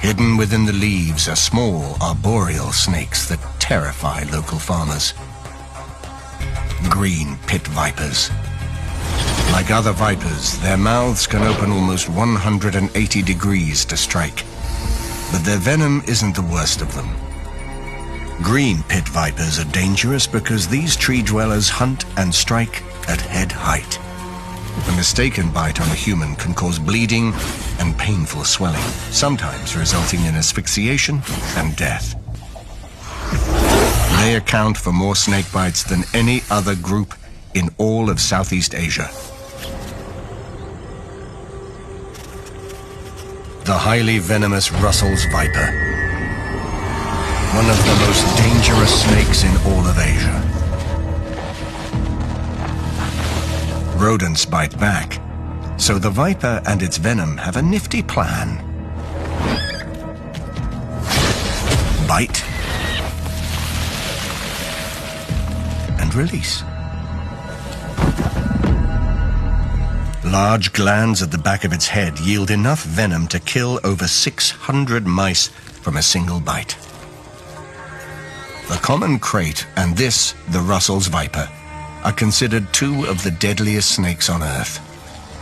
Hidden within the leaves are small arboreal snakes that terrify local farmers. Green pit vipers. Like other vipers, their mouths can open almost 180 degrees to strike. But their venom isn't the worst of them. Green pit vipers are dangerous because these tree dwellers hunt and strike at head height. A mistaken bite on a human can cause bleeding and painful swelling, sometimes resulting in asphyxiation and death. They account for more snake bites than any other group in all of Southeast Asia. The highly venomous Russell's viper. One of the most dangerous snakes in all of Asia. Rodents bite back, so the viper and its venom have a nifty plan. Bite and release. Large glands at the back of its head yield enough venom to kill over 600 mice from a single bite. The common krait and this, the Russell's viper, are considered two of the deadliest snakes on Earth.